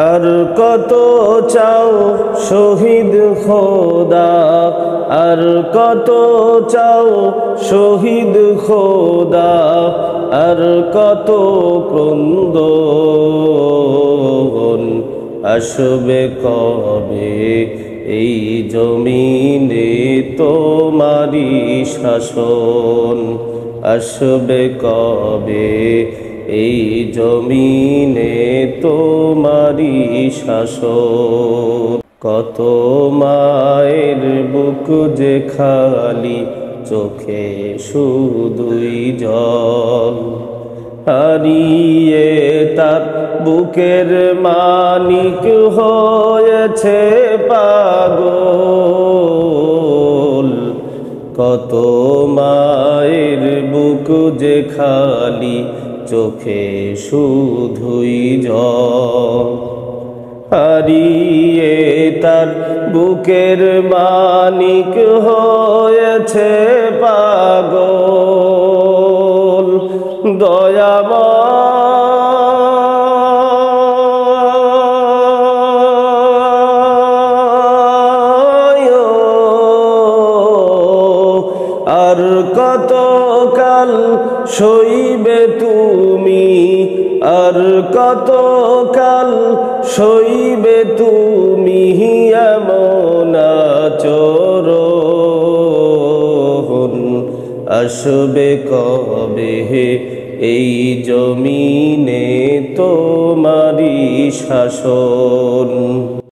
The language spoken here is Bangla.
আর কত চাও শহীদ খোদা, আর কত চাও শহীদ খোদা, আর কত ক্রন্দন। আসবে কবে এই জমিনে তোমারি শাসন, আসবে কবে এই জমিনে তোমারি শাসন। কত মায়ের বুক যে খালি, চোখে শুধুই জল, হারিয়ে তার বুকের মানিক হয়েছে পাগল। কত মায়ের বুক যে খালি, চোখে শুধুই জল, হারিয়ে তার বুকের মানিক হয়েছে পাগল। দয়াময় আর কত কাল সইবে তুমি, আর কত কাল সইবে তুমি এমন আচরণ। আসবে কবে এই জমিনে তোমারি শাসন।